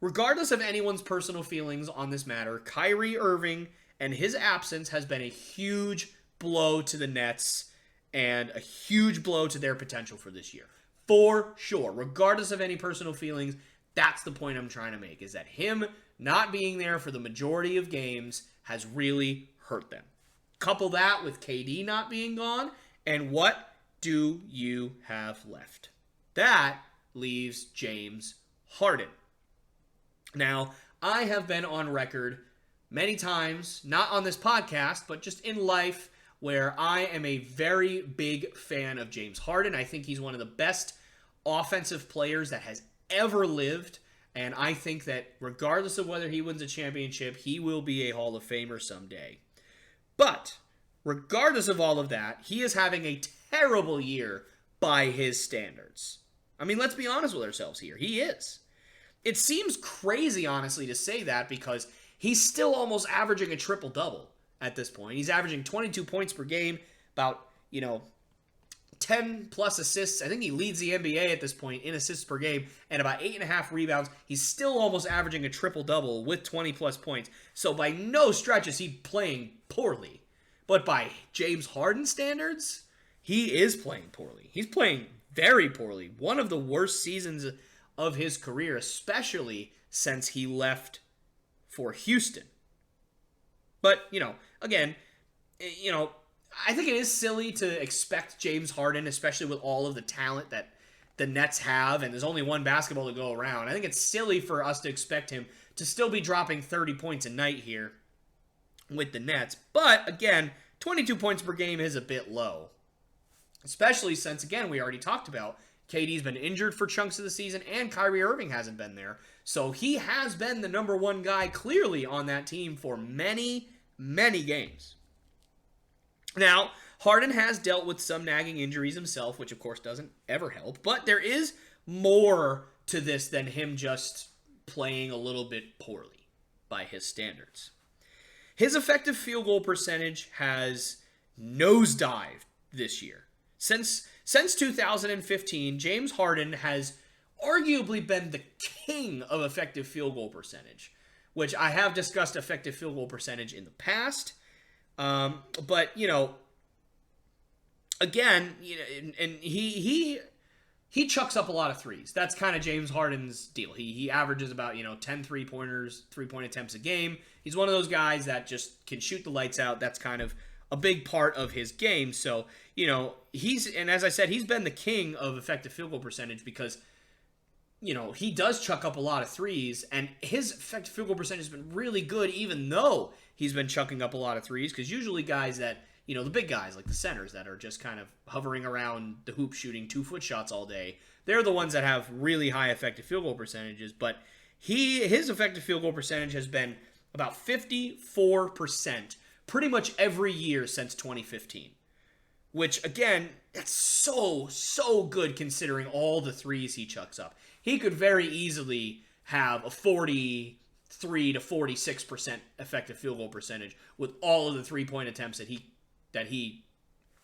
Regardless of anyone's personal feelings on this matter, Kyrie Irving and his absence has been a huge blow to the Nets and a huge blow to their potential for this year. For sure. Regardless of any personal feelings, that's the point I'm trying to make, is that him not being there for the majority of games has really hurt them. Couple that with KD not being gone, and what do you have left? That leaves James Harden. Now, I have been on record many times, not on this podcast, but just in life, where I am a very big fan of James Harden. I think he's one of the best offensive players that has ever lived, and I think that regardless of whether he wins a championship, he will be a Hall of Famer someday. But regardless of all of that, he is having a terrible year by his standards. I mean, let's be honest with ourselves here. He is. It seems crazy, honestly, to say that because he's still almost averaging a triple-double at this point. He's averaging 22 points per game, about, 10 plus assists. I think he leads the NBA at this point in assists per game, and about 8.5 rebounds. He's still almost averaging a triple-double with 20 plus points. So by no stretch is he playing poorly. But by James Harden standards, he is playing poorly. He's playing very poorly. One of the worst seasons of his career, especially since he left for Houston. But, again, I think it is silly to expect James Harden, especially with all of the talent that the Nets have, and there's only one basketball to go around. I think it's silly for us to expect him to still be dropping 30 points a night here with the Nets. But, again, 22 points per game is a bit low. Especially since, again, we already talked about KD's been injured for chunks of the season, and Kyrie Irving hasn't been there. So he has been the number one guy clearly on that team for many, many games. Now, Harden has dealt with some nagging injuries himself, which of course doesn't ever help. But there is more to this than him just playing a little bit poorly by his standards. His effective field goal percentage has nosedived this year. Since 2015, James Harden has arguably been the king of effective field goal percentage, which I have discussed effective field goal percentage in the past. But, again, and he chucks up a lot of threes. That's kind of James Harden's deal. He averages about, 10 three-pointers, three-point attempts a game. He's one of those guys that just can shoot the lights out. That's kind of a big part of his game. So, and as I said, he's been the king of effective field goal percentage because, he does chuck up a lot of threes, and his effective field goal percentage has been really good, even though he's been chucking up a lot of threes, because usually guys that, the big guys, like the centers that are just kind of hovering around the hoop shooting 2-foot shots all day, they're the ones that have really high effective field goal percentages, but his effective field goal percentage has been about 54% pretty much every year since 2015. Which, again, that's so good considering all the threes he chucks up. He could very easily have a 43 to 46% effective field goal percentage with all of the three-point attempts that he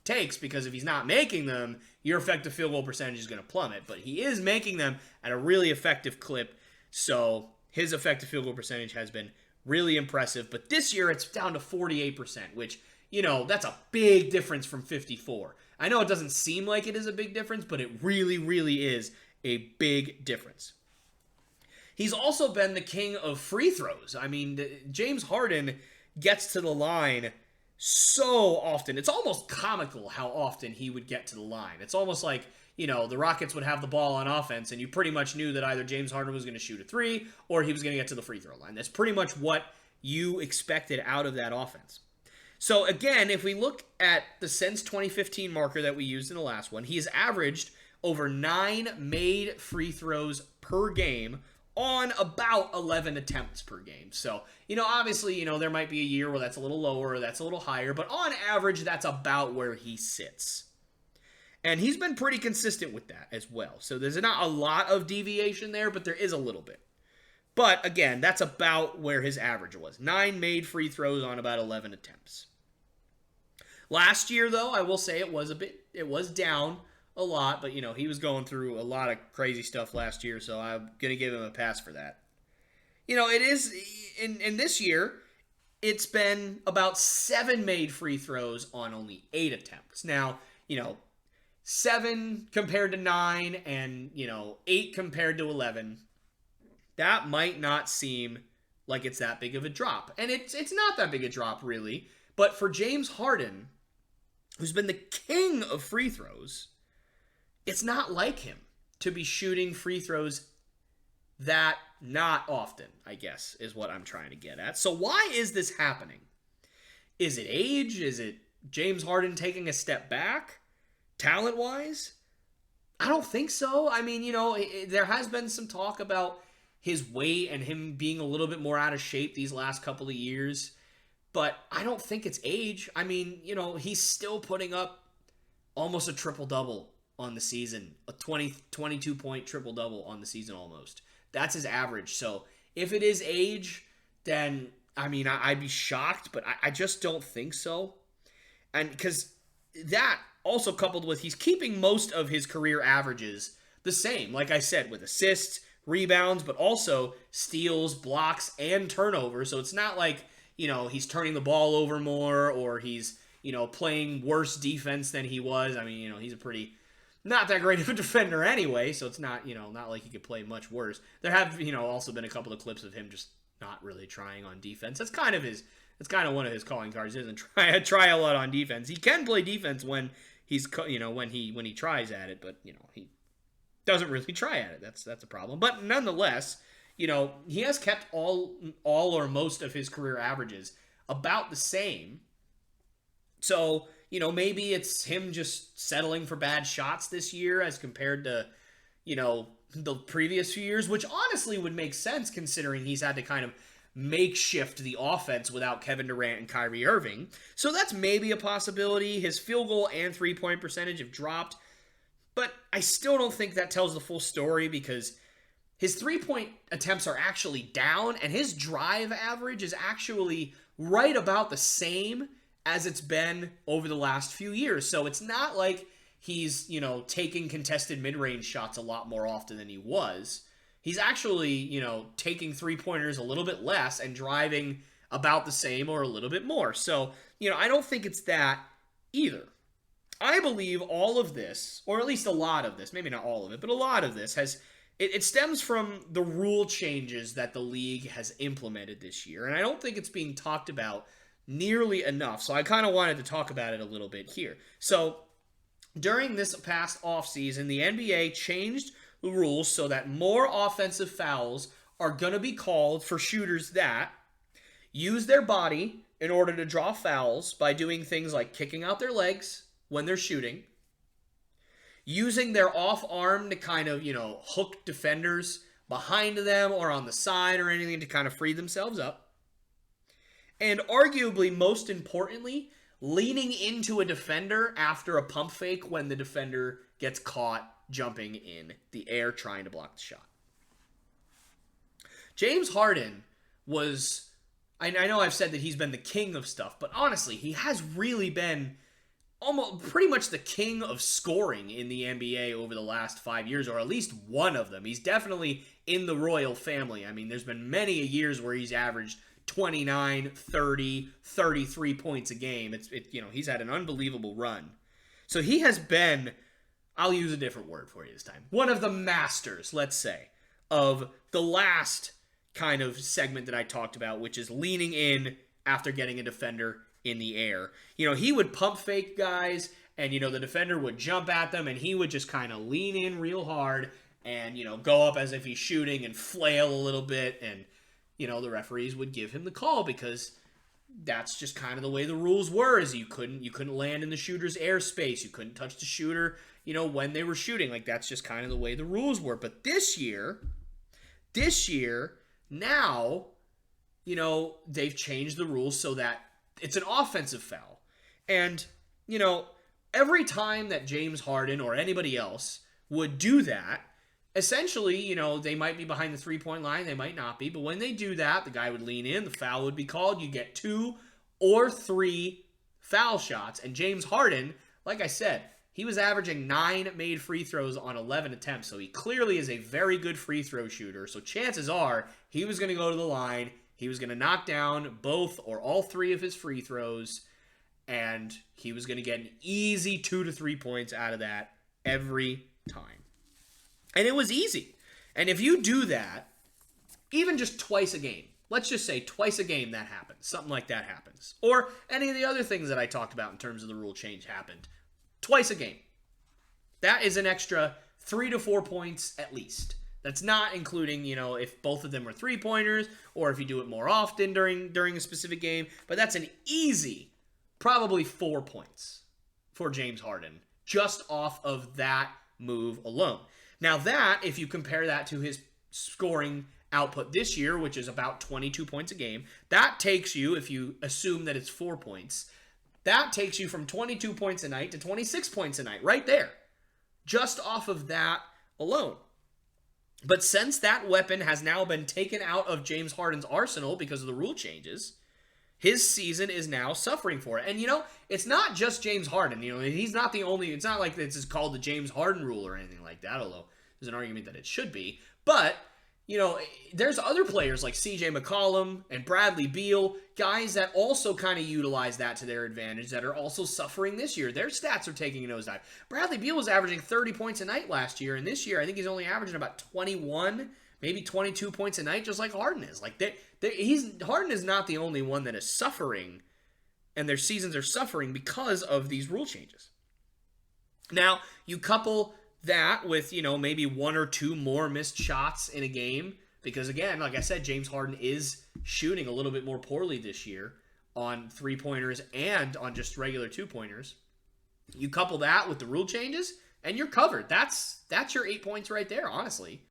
takes, because if he's not making them, your effective field goal percentage is going to plummet. But he is making them at a really effective clip, so his effective field goal percentage has been really impressive. But this year it's down to 48%, which, that's a big difference from 54. I know it doesn't seem like it is a big difference, but it really, really is a big difference. He's also been the king of free throws. I mean, James Harden gets to the line so often. It's almost comical how often he would get to the line. It's almost like, the Rockets would have the ball on offense, and you pretty much knew that either James Harden was going to shoot a three or he was going to get to the free throw line. That's pretty much what you expected out of that offense. So again, if we look at the since 2015 marker that we used in the last one, he has averaged over 9 made free throws per game on about 11 attempts per game. So, obviously, there might be a year where that's a little lower or that's a little higher, but on average, that's about where he sits. And he's been pretty consistent with that as well. So there's not a lot of deviation there, but there is a little bit. But again, that's about where his average was. 9 made free throws on about 11 attempts. Last year, though, I will say it was down a lot, but he was going through a lot of crazy stuff last year, so I'm going to give him a pass for that. it is in this year, it's been about 7 made free throws on only 8 attempts. Now, 7 compared to 9 and, 8 compared to 11, that might not seem like it's that big of a drop. And it's not that big a drop, really. But for James Harden, who's been the king of free throws, it's not like him to be shooting free throws that not often, I guess, is what I'm trying to get at. So why is this happening? Is it age? Is it James Harden taking a step back, talent-wise? I don't think so. I mean, there has been some talk about his weight and him being a little bit more out of shape these last couple of years. But I don't think it's age. I mean, he's still putting up almost a triple-double on the season. A 22-point triple-double on the season almost. That's his average. So if it is age, then, I mean, I'd be shocked, but I just don't think so. And because that also coupled with he's keeping most of his career averages the same. Like I said, with assists, rebounds, but also steals, blocks, and turnovers. So it's not like, he's turning the ball over more or he's, playing worse defense than he was. I mean, he's a pretty not that great of a defender anyway, so it's not, not like he could play much worse. There have, also been a couple of clips of him just not really trying on defense. That's kind of one of his calling cards. He doesn't try a lot on defense. He can play defense when he's, when he tries at it, but, he doesn't really try at it. That's a problem. But nonetheless, he has kept all or most of his career averages about the same. So, maybe it's him just settling for bad shots this year as compared to, the previous few years, which honestly would make sense considering he's had to kind of makeshift the offense without Kevin Durant and Kyrie Irving. So that's maybe a possibility. His field goal and three-point percentage have dropped, but I still don't think that tells the full story because his three-point attempts are actually down and his drive average is actually right about the same as it's been over the last few years. So it's not like he's, taking contested mid-range shots a lot more often than he was. He's actually, taking three-pointers a little bit less and driving about the same or a little bit more. So, I don't think it's that either. I believe all of this, or at least a lot of this, maybe not all of it, but a lot of this it stems from the rule changes that the league has implemented this year. And I don't think it's being talked about nearly enough. So I kind of wanted to talk about it a little bit here. So during this past offseason, the NBA changed the rules so that more offensive fouls are going to be called for shooters that use their body in order to draw fouls by doing things like kicking out their legs when they're shooting, using their off arm to kind of, hook defenders behind them or on the side or anything to kind of free themselves up. And arguably, most importantly, leaning into a defender after a pump fake when the defender gets caught jumping in the air trying to block the shot. James Harden was, I know I've said that he's been the king of stuff, but honestly, he has really been almost pretty much the king of scoring in the NBA over the last 5 years, or at least one of them. He's definitely in the royal family. I mean, there's been many years where he's averaged 29, 30, 33 points a game. He's had an unbelievable run. So he has been, I'll use a different word for you this time, one of the masters, let's say, of the last kind of segment that I talked about, which is leaning in after getting a defender in the air. He would pump fake guys, and, the defender would jump at them, and he would just kind of lean in real hard and, go up as if he's shooting and flail a little bit, and the referees would give him the call because that's just kind of the way the rules were, is you couldn't land in the shooter's airspace. You couldn't touch the shooter, when they were shooting. Like, that's just kind of the way the rules were. But this year, now, they've changed the rules so that it's an offensive foul. And, every time that James Harden or anybody else would do that, essentially, they might be behind the three-point line. They might not be. But when they do that, the guy would lean in. The foul would be called. You get 2 or 3 foul shots. And James Harden, like I said, he was averaging 9 made free throws on 11 attempts. So he clearly is a very good free throw shooter. So chances are he was going to go to the line. He was going to knock down both or all 3 of his free throws. And he was going to get an easy 2 to 3 points out of that every time. And it was easy. And if you do that, even just twice a game, let's just say twice a game that happens. Something like that happens. Or any of the other things that I talked about in terms of the rule change happened. Twice a game. That is an extra 3 to 4 points at least. That's not including, if both of them are 3-pointers or if you do it more often during a specific game. But that's an easy, probably 4 points for James Harden just off of that move alone. Now that, if you compare that to his scoring output this year, which is about 22 points a game, that takes you, if you assume that it's 4 points, that takes you from 22 points a night to 26 points a night, right there, just off of that alone. But since that weapon has now been taken out of James Harden's arsenal because of the rule changes, his season is now suffering for it. And, it's not just James Harden. He's not the only, it's not like this is called the James Harden rule or anything like that, although there's an argument that it should be. But, there's other players like CJ McCollum and Bradley Beal, guys that also kind of utilize that to their advantage that are also suffering this year. Their stats are taking a nosedive. Bradley Beal was averaging 30 points a night last year, and this year I think he's only averaging about 21, maybe 22 points a night, just like Harden is. Harden is not the only one that is suffering, and their seasons are suffering because of these rule changes. Now, you couple that with, maybe 1 or 2 more missed shots in a game. Because again, like I said, James Harden is shooting a little bit more poorly this year on 3-pointers and on just regular 2-pointers. You couple that with the rule changes, and you're covered. That's your 8 points right there, honestly.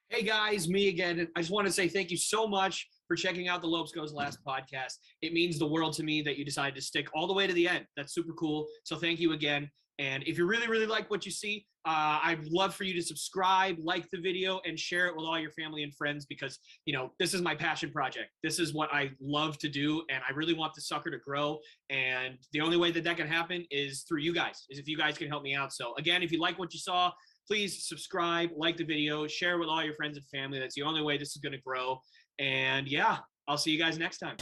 Hey guys, me again. I just want to say thank you so much for checking out the Lopes Goes Last podcast. It means the world to me that you decided to stick all the way to the end. That's super cool. So thank you again. And if you really, really like what you see, I'd love for you to subscribe, like the video, and share it with all your family and friends because, this is my passion project. This is what I love to do, and I really want the sucker to grow. And the only way that can happen is through you guys, is if you guys can help me out. So again, if you like what you saw, please subscribe, like the video, share it with all your friends and family. That's the only way this is going to grow. And yeah, I'll see you guys next time.